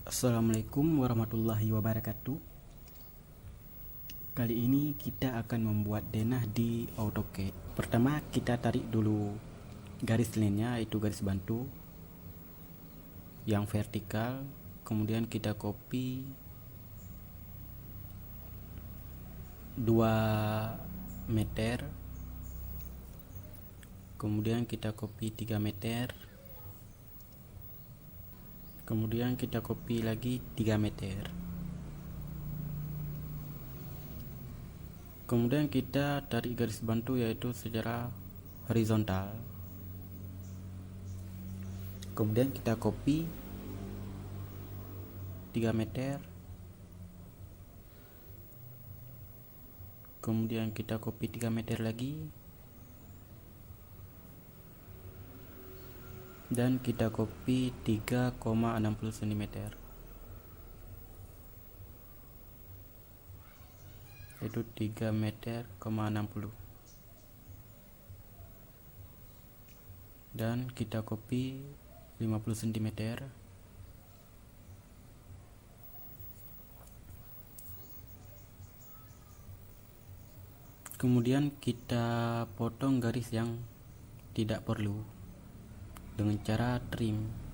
Assalamualaikum warahmatullahi wabarakatuh. Kali ini kita akan membuat denah di AutoCAD. Pertama kita tarik dulu garis lainnya, yaitu garis bantu yang vertikal. Kemudian kita copy 2 meter. Kemudian kita copy 3 meter. Kemudian kita copy lagi 3 meter. Kemudian kita tarik garis bantu yaitu secara horizontal. Kemudian kita copy 3 meter. Kemudian kita copy 3 meter lagi. Dan kita copy 3,60 cm, yaitu 3 meter, 60. Dan kita copy 50 cm. Kemudian kita potong garis yang tidak perlu dengan cara trim.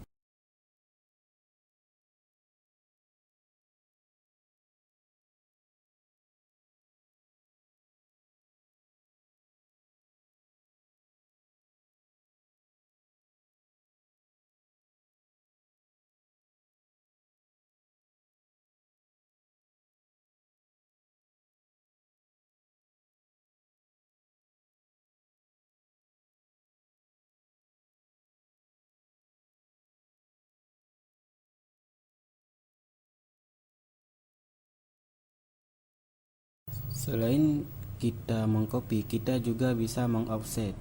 Selain kita mengcopy, kita juga bisa mengoffset,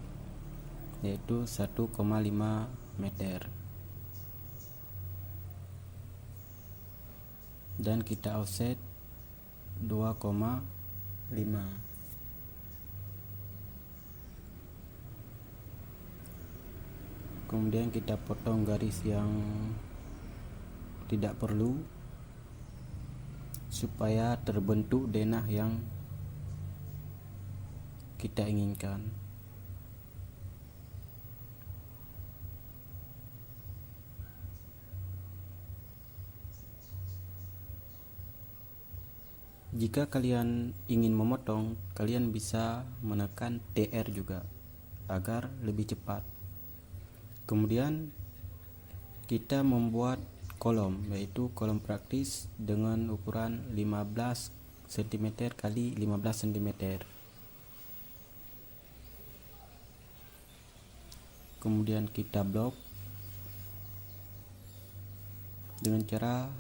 yaitu 1,5 meter. Dan kita offset 2,5. Kemudian kita potong garis yang tidak perlu supaya terbentuk denah yang kita inginkan. Jika kalian ingin memotong, kalian bisa menekan TR juga agar lebih cepat. Kemudian kita membuat kolom, yaitu kolom praktis dengan ukuran 15 cm kali 15 cm. Kemudian kita blok dengan cara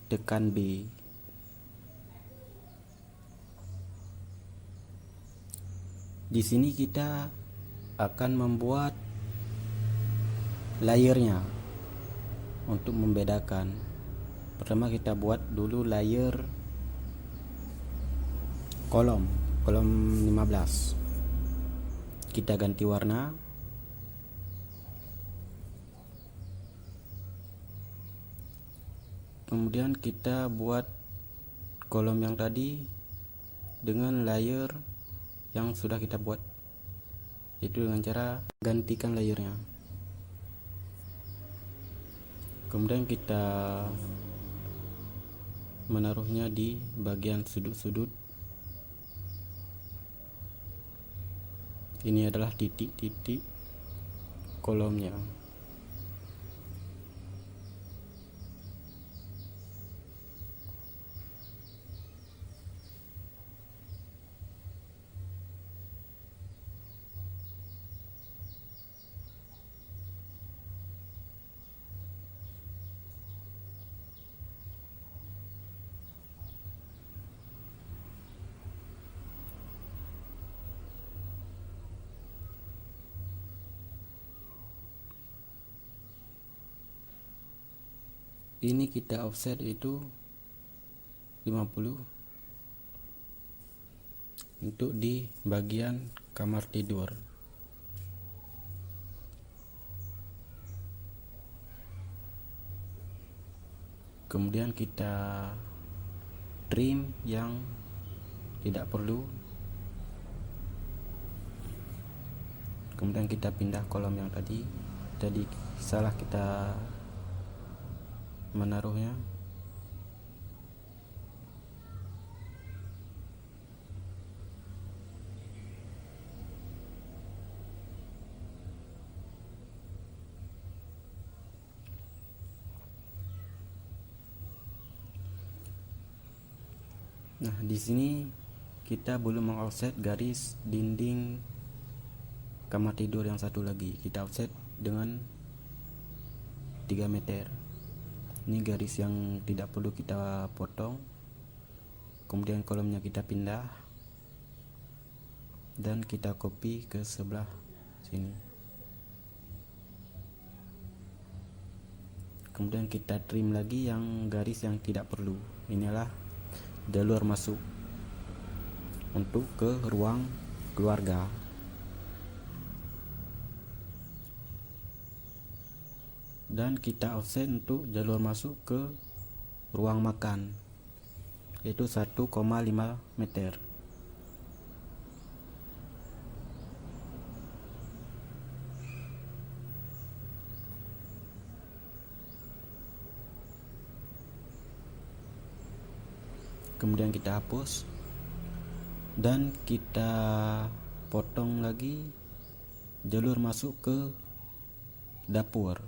tekan B. Di sini kita akan membuat layernya untuk membedakan. Pertama kita buat dulu layer kolom 15. Kita ganti warna. Kemudian kita buat kolom yang tadi dengan layer yang sudah kita buat, itu dengan cara gantikan layernya. Kemudian kita menaruhnya di bagian sudut-sudut. Ini adalah titik-titik kolomnya. Ini kita offset itu 50 untuk di bagian kamar tidur. Kemudian kita trim yang tidak perlu. Kemudian kita pindah kolom yang tadi salah kita menaruhnya. Nah, di sini kita belum mengoffset garis dinding kamar tidur yang satu lagi. Kita offset dengan 3 meter. Ini garis yang tidak perlu kita potong. Kemudian kolomnya kita pindah dan kita copy ke sebelah sini. Kemudian kita trim lagi yang garis yang tidak perlu. Inilah jalur masuk untuk ke ruang keluarga. Dan kita offset untuk jalur masuk ke ruang makan, yaitu 1,5 meter. Kemudian kita hapus dan kita potong lagi jalur masuk ke dapur.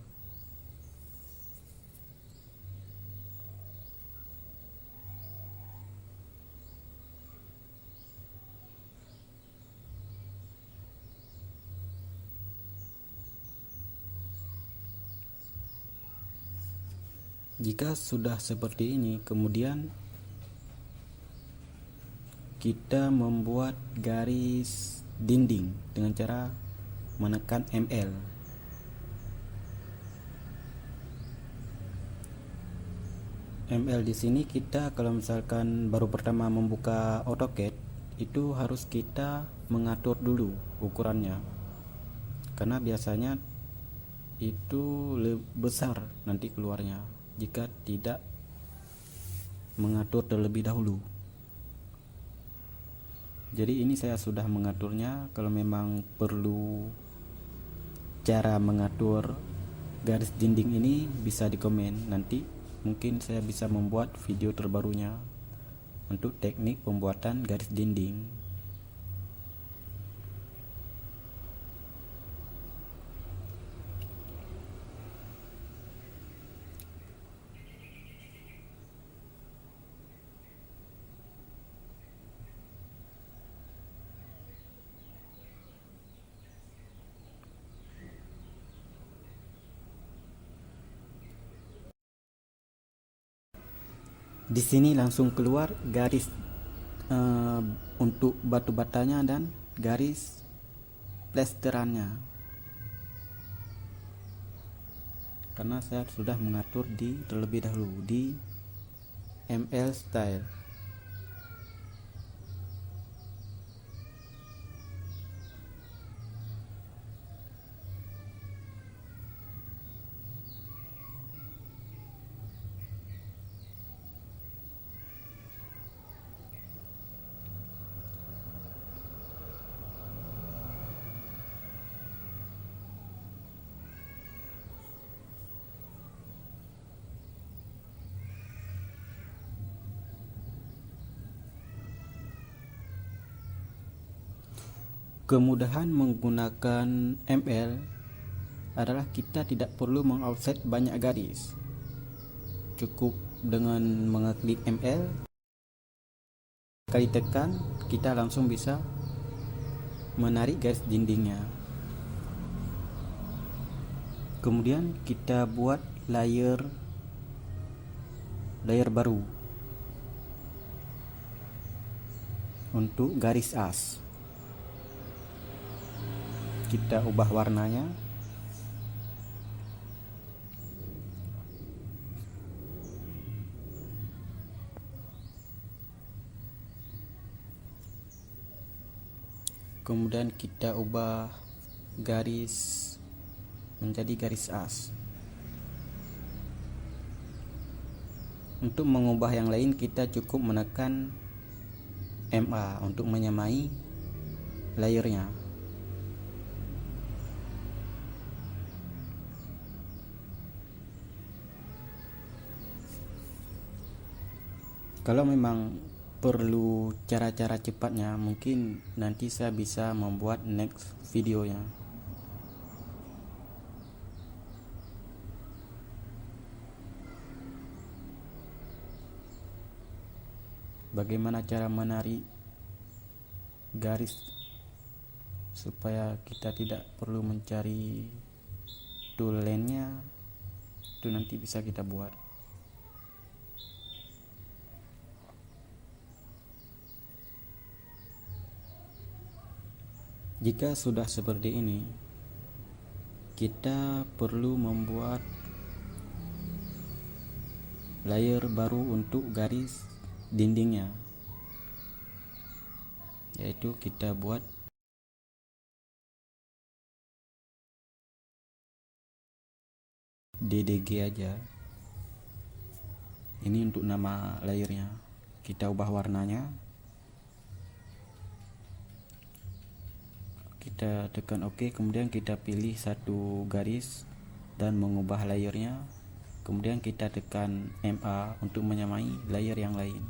Jika sudah seperti ini, kemudian kita membuat garis dinding dengan cara menekan ML. ML di sini kita kalau misalkan baru pertama membuka AutoCAD itu harus kita mengatur dulu ukurannya, karena biasanya itu lebih besar nanti keluarnya jika tidak mengatur terlebih dahulu. Jadi ini saya sudah mengaturnya. Kalau memang perlu cara mengatur garis dinding ini bisa di komen, nanti mungkin saya bisa membuat video terbarunya untuk teknik pembuatan garis dinding. Di sini langsung keluar garis untuk batu batanya dan garis plesterannya, karena saya sudah mengatur terlebih dahulu di ML style. Kemudahan menggunakan ML adalah kita tidak perlu mengoffset banyak garis. Cukup dengan mengeklik ML, kali tekan, kita langsung bisa menarik garis dindingnya. Kemudian kita buat layer baru untuk garis as. Kita ubah warnanya. Kemudian kita ubah garis menjadi garis as. Untuk mengubah yang lain kita cukup menekan MA untuk menyamai layernya. Kalau memang perlu cara-cara cepatnya, mungkin nanti saya bisa membuat next videonya. Bagaimana cara menarik garis supaya kita tidak perlu mencari tool lainnya, itu nanti bisa kita buat. Jika sudah seperti ini, kita perlu membuat layer baru untuk garis dindingnya, yaitu kita buat DDG aja. Ini untuk nama layernya. Kita ubah warnanya, kita tekan OK, kemudian kita pilih satu garis dan mengubah layernya, kemudian kita tekan MA untuk menyamai layer yang lain.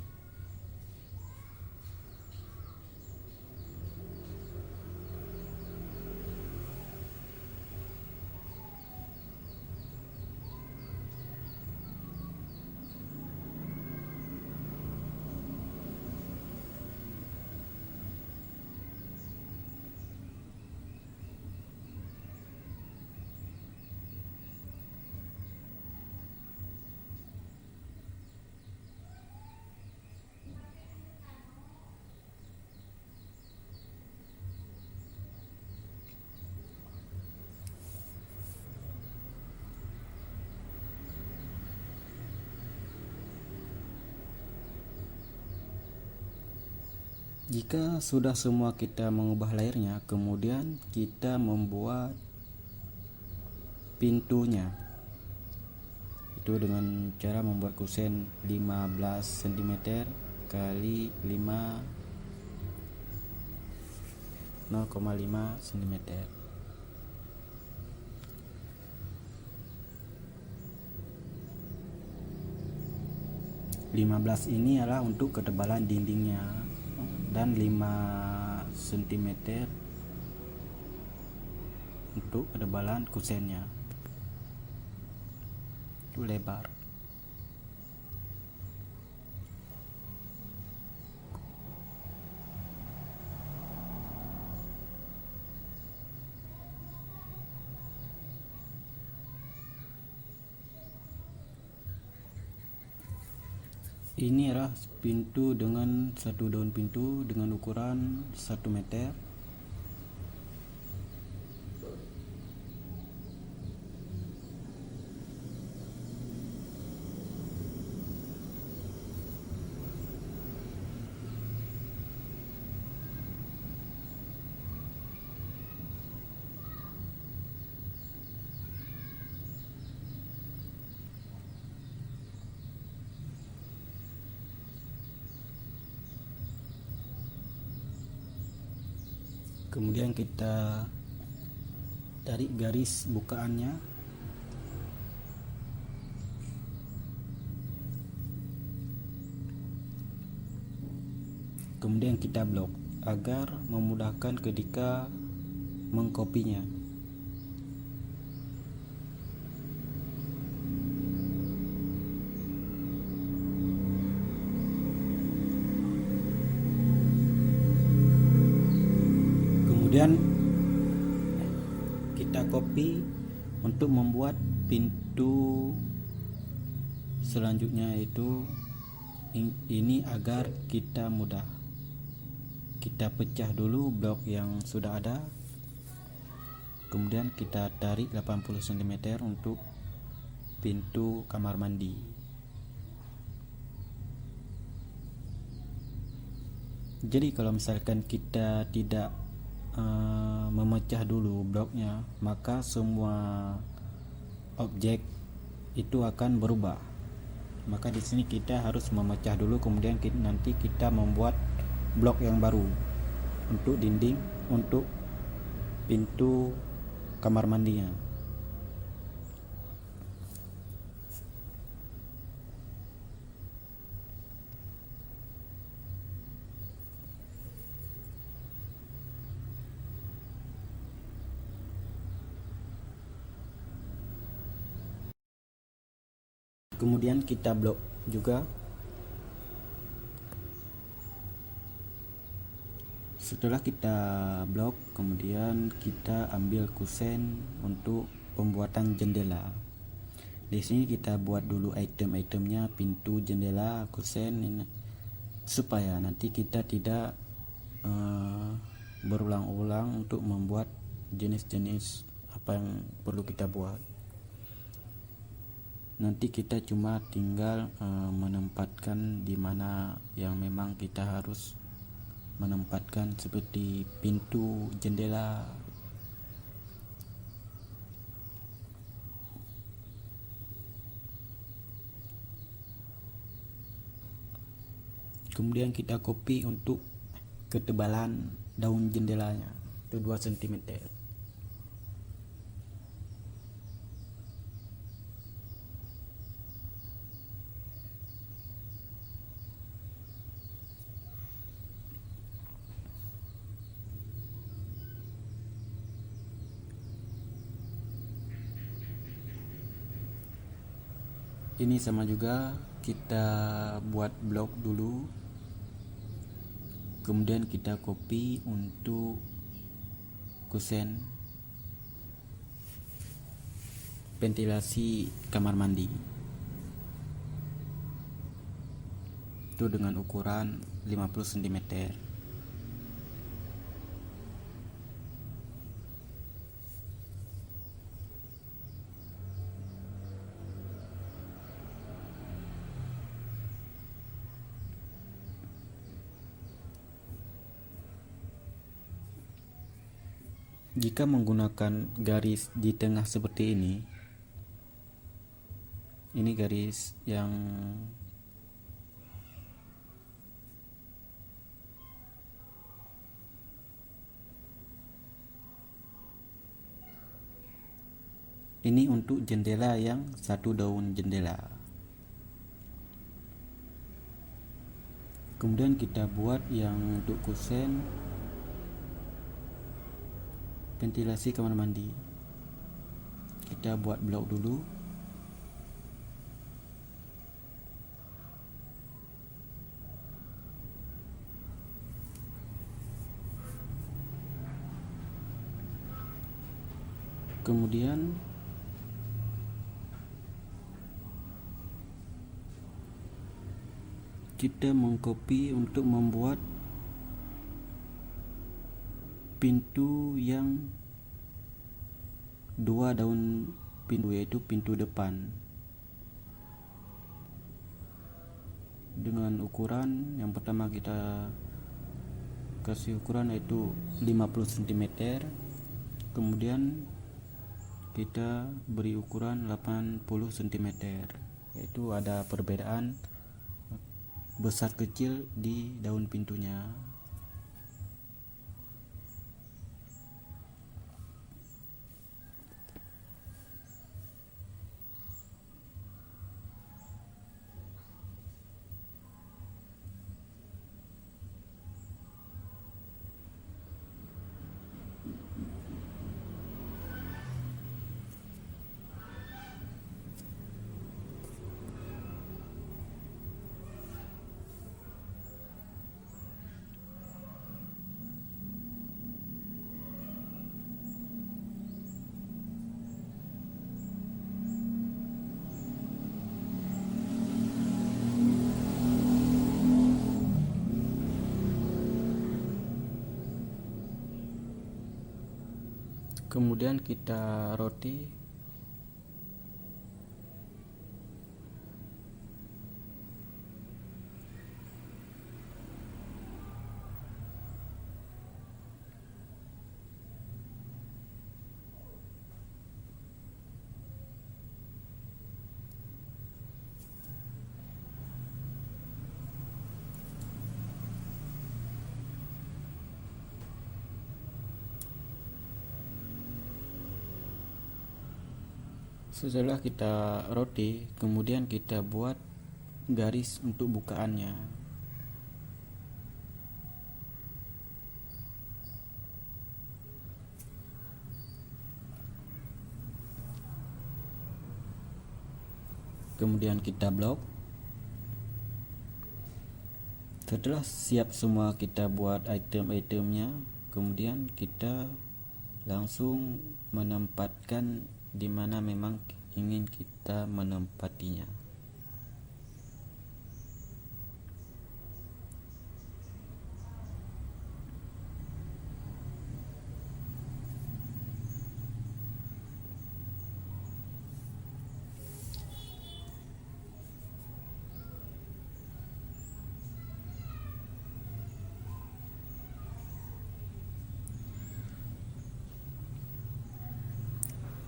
Jika sudah semua kita mengubah layernya, kemudian kita membuat pintunya. Itu dengan cara membuat kusen 15 cm kali 0,5 cm. Ini adalah untuk ketebalan dindingnya, dan 5 cm untuk ketebalan kusennya. Itu lebar. Ini adalah pintu dengan satu daun pintu dengan ukuran 1 meter. Kemudian kita tarik garis bukaannya, kemudian kita blok agar memudahkan ketika mengkopinya. Kemudian kita copy untuk membuat pintu selanjutnya, yaitu ini agar kita mudah. Kita pecah dulu blok yang sudah ada, kemudian kita tarik 80 cm untuk pintu kamar mandi. Jadi kalau misalkan kita tidak memecah dulu bloknya, maka semua objek itu akan berubah. maka di sini kita harus memecah dulu, kemudian nanti kita membuat blok yang baru untuk dinding, untuk pintu kamar mandinya. Kemudian kita blok juga. Setelah kita blok, kemudian kita ambil kusen untuk pembuatan jendela. Di sini kita buat dulu item-itemnya, pintu, jendela, kusen ini, supaya nanti kita tidak berulang-ulang untuk membuat jenis-jenis apa yang perlu kita buat. Nanti kita cuma tinggal menempatkan di mana yang memang kita harus menempatkan, seperti pintu, jendela. Kemudian kita copy untuk ketebalan daun jendelanya, itu 2 cm. Ini sama juga, kita buat blok dulu, kemudian kita copy untuk kusen ventilasi kamar mandi, itu dengan ukuran 50 cm. Jika menggunakan garis di tengah seperti ini garis yang ini untuk jendela yang 1 daun jendela. Kemudian kita buat yang untuk kusen ventilasi kamar mandi. Kita buat blok dulu. Kemudian kita mengcopy untuk membuat pintu yang 2 daun pintu, yaitu pintu depan, dengan ukuran yang pertama kita kasih ukuran yaitu 50 cm, kemudian kita beri ukuran 80 cm, yaitu ada perbedaan besar kecil di daun pintunya. Kemudian kita roti. Setelah kita roti, kemudian kita buat garis untuk bukaannya. Kemudian kita blok. Setelah siap semua kita buat item-itemnya, kemudian kita langsung menempatkan di mana memang ingin kita menempatinya.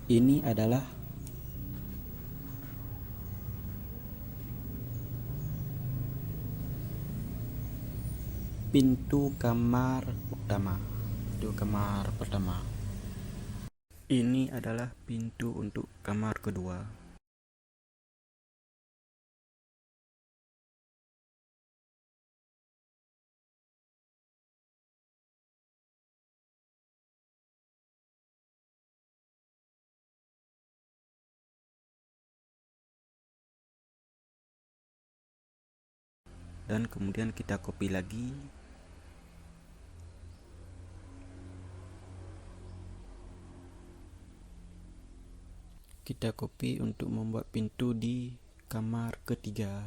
Ini adalah pintu kamar utama. Pintu kamar pertama. Ini adalah pintu untuk kamar kedua. Dan kemudian kita copy lagi. Kita copy untuk membuat pintu di kamar ketiga.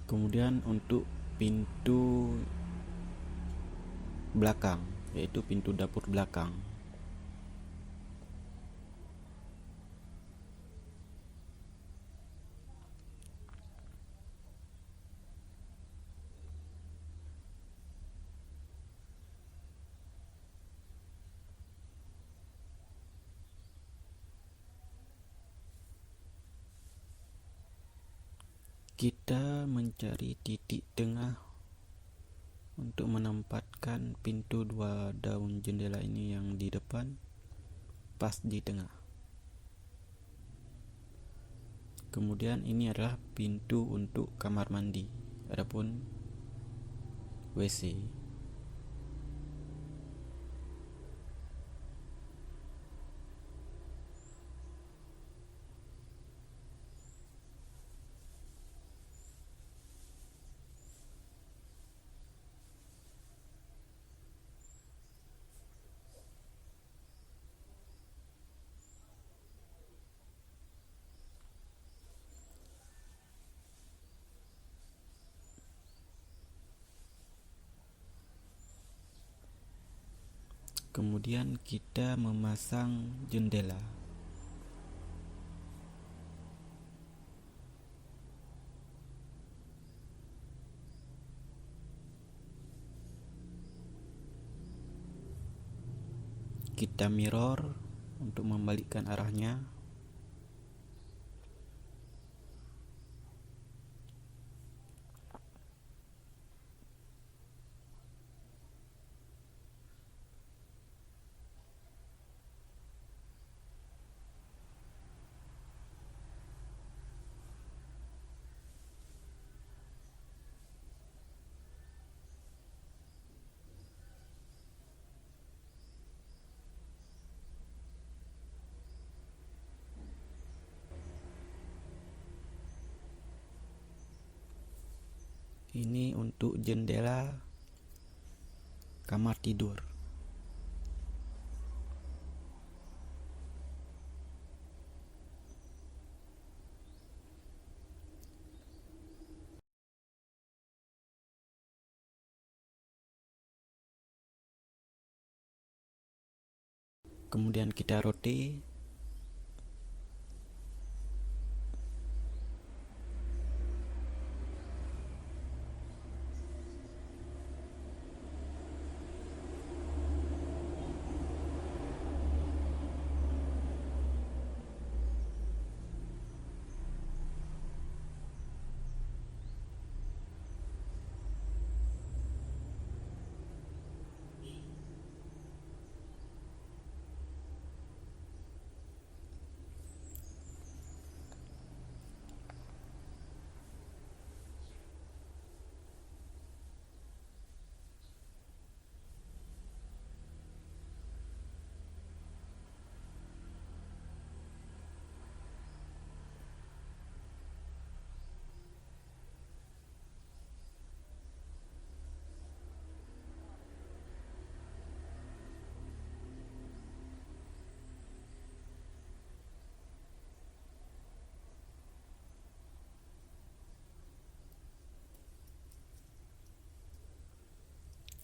Kemudian untuk pintu belakang, yaitu pintu dapur belakang. Kita mencari titik tengah untuk menempatkan pintu dua daun jendela ini yang di depan pas di tengah. Kemudian ini adalah pintu untuk kamar mandi, adapun WC. Kemudian kita memasang jendela. Kita mirror untuk membalikkan arahnya. Ini untuk jendela kamar tidur. Kemudian kita rotate.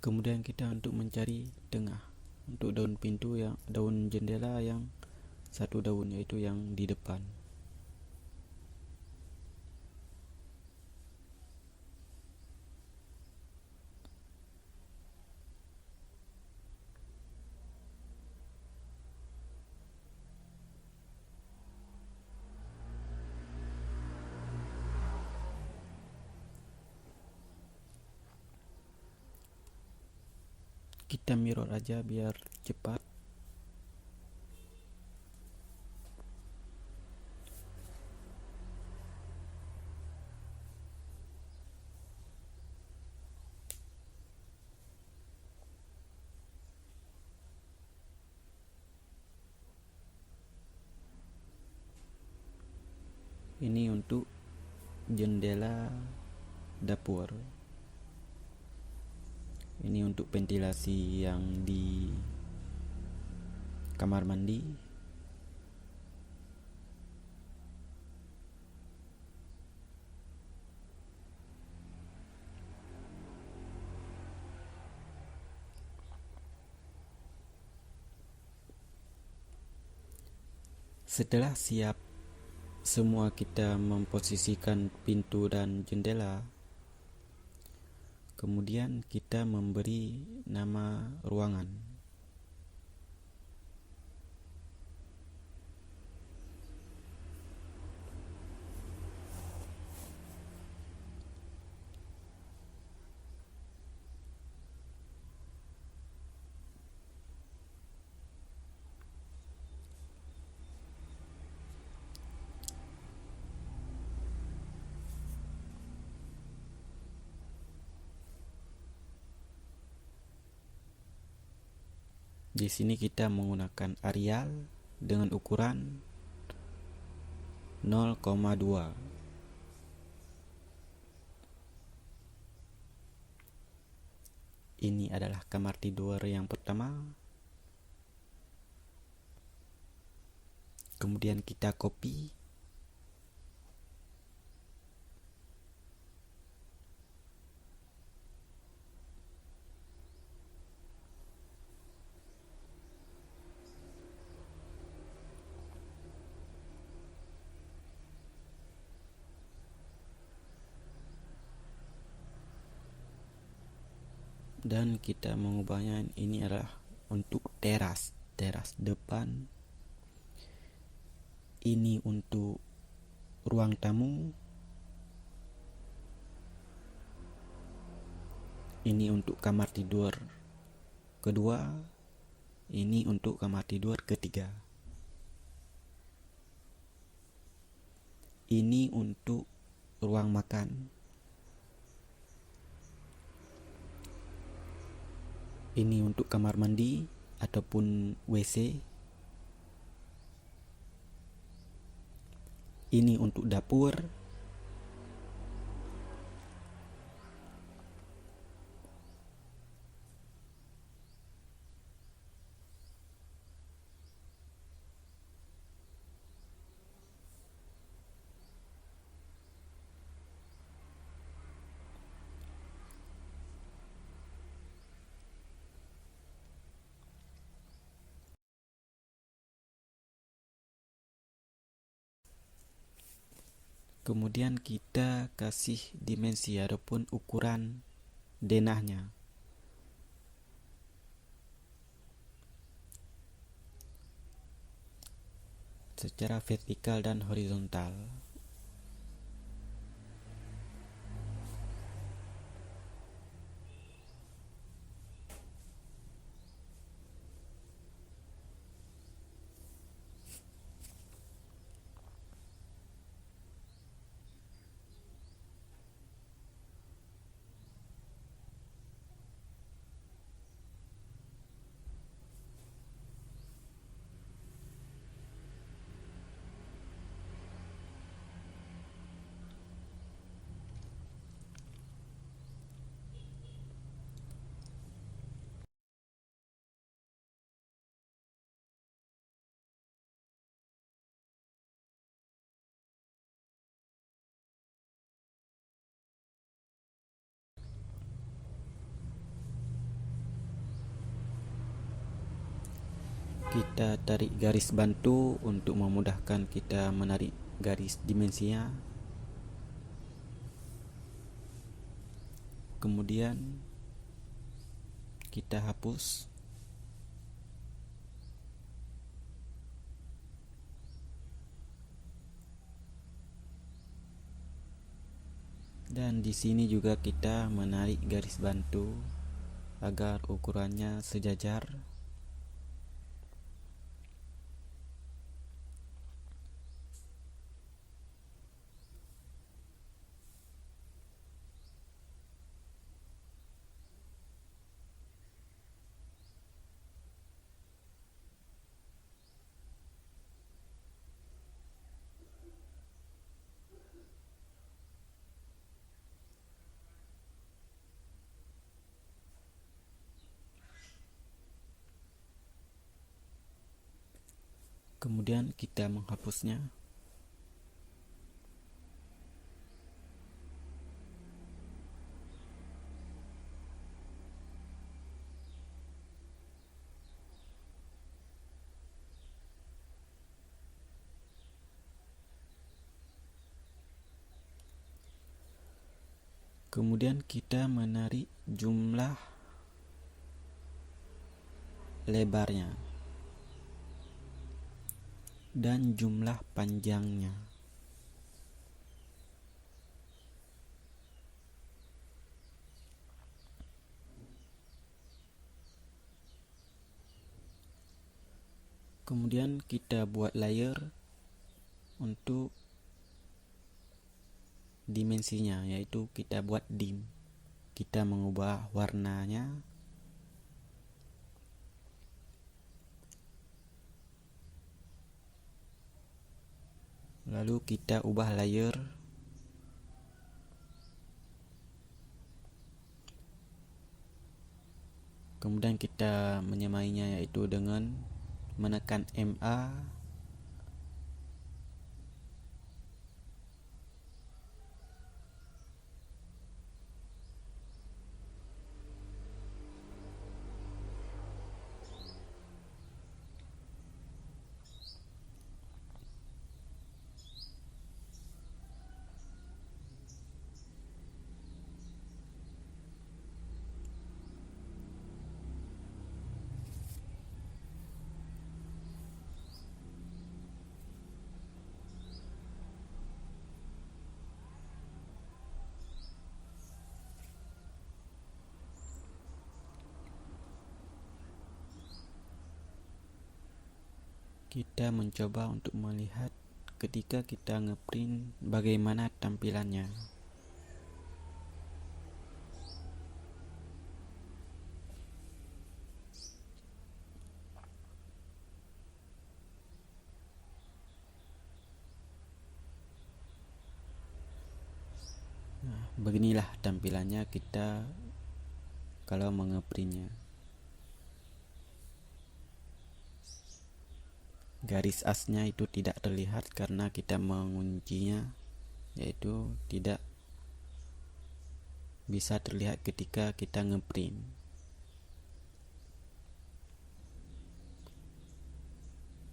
Kemudian kita untuk mencari tengah untuk daun pintu, yang daun jendela yang satu daun, yaitu yang di depan. Kita mirror aja biar cepat. Ini untuk jendela dapur. Ini untuk ventilasi yang di kamar mandi. Setelah siap semua, kita memposisikan pintu dan jendela. Kemudian kita memberi nama ruangan. Di sini kita menggunakan Arial dengan ukuran 0,2. Ini adalah kamar tidur yang pertama. Kemudian kita copy. Dan kita mengubahnya, ini adalah untuk teras depan. Ini untuk ruang tamu. Ini untuk kamar tidur kedua. Ini untuk kamar tidur ketiga. Ini untuk ruang makan. Ini untuk kamar mandi ataupun WC. Ini untuk dapur. Kemudian kita kasih dimensi ataupun ukuran denahnya. Secara vertikal dan horizontal. Kita tarik garis bantu untuk memudahkan kita menarik garis dimensinya. Kemudian kita hapus. Dan di sini juga kita menarik garis bantu agar ukurannya sejajar. Kemudian kita menghapusnya. Kemudian kita menarik jumlah lebarnya dan jumlah panjangnya. Kemudian kita buat layer untuk dimensinya, yaitu kita buat dim. Kita mengubah warnanya. Lalu kita ubah layer. Kemudian kita menyamainya, yaitu dengan menekan MA. Kita mencoba untuk melihat ketika kita ngeprint bagaimana tampilannya. Nah, beginilah tampilannya kita kalau mengeprintnya. Garis asnya itu tidak terlihat karena kita menguncinya, yaitu tidak bisa terlihat ketika kita ngeprint.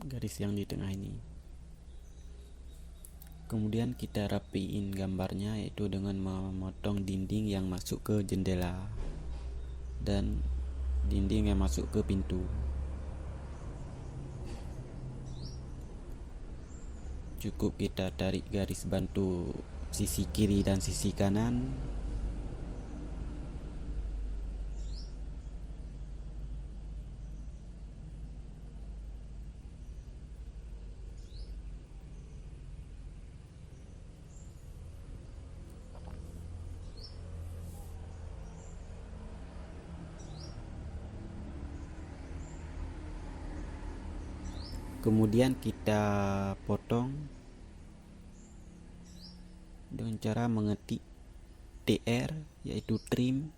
Garis yang di tengah ini. Kemudian kita rapiin gambarnya, yaitu dengan memotong dinding yang masuk ke jendela dan dinding yang masuk ke pintu. Cukup kita tarik garis bantu sisi kiri dan sisi kanan. Kemudian kita potong dengan cara mengetik TR, yaitu trim.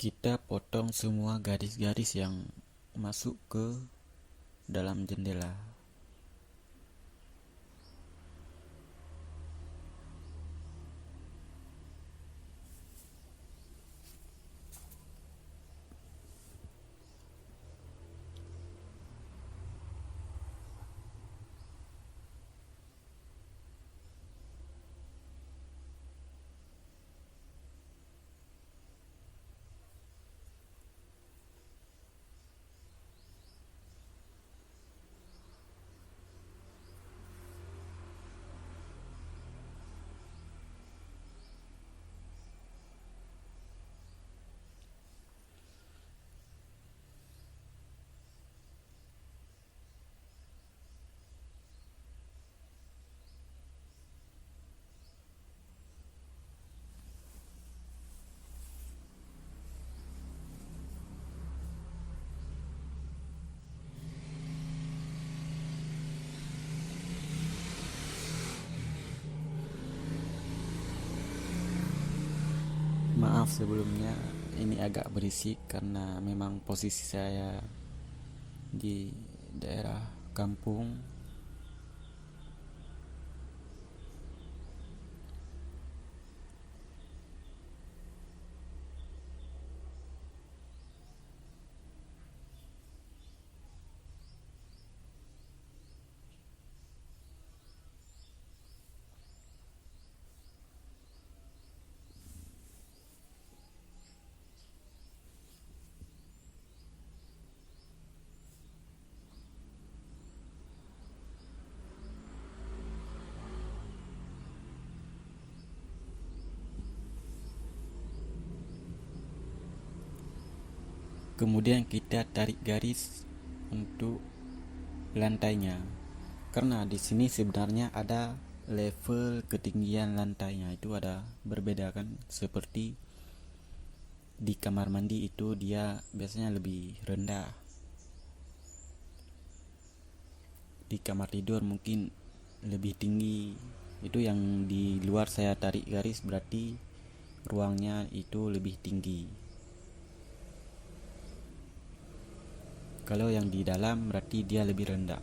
Kita potong semua garis-garis yang masuk ke dalam jendela. Maaf sebelumnya, ini agak berisik karena memang posisi saya di daerah kampung. Kemudian kita tarik garis untuk lantainya. Karena di sini sebenarnya ada level ketinggian lantainya, itu ada berbeda kan, seperti di kamar mandi itu dia biasanya lebih rendah. Di kamar tidur mungkin lebih tinggi. Itu yang di luar saya tarik garis berarti ruangnya itu lebih tinggi. Kalau yang di dalam berarti dia lebih rendah.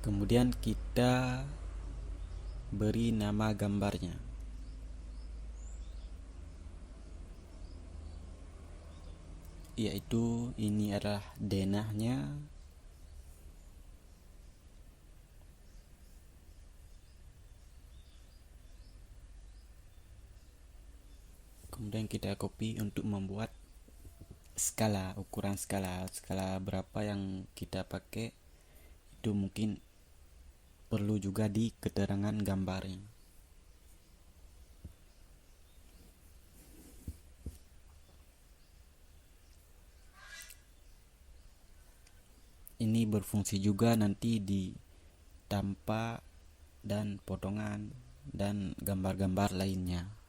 Kemudian kita beri nama gambarnya. Yaitu ini adalah denahnya. Kemudian kita copy untuk membuat skala, ukuran skala berapa yang kita pakai itu mungkin perlu juga di keterangan gambarnya. Ini berfungsi juga nanti di tampak dan potongan dan gambar-gambar lainnya.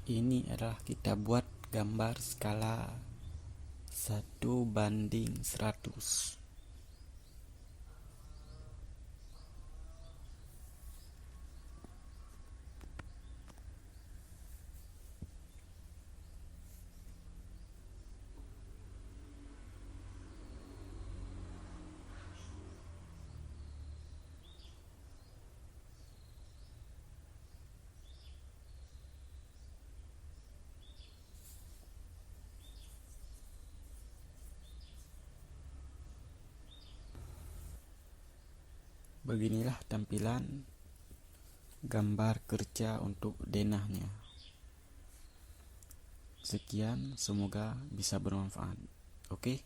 Ini adalah kita buat gambar skala 1:100. Beginilah tampilan gambar kerja untuk denahnya. Sekian, semoga bisa bermanfaat. Oke.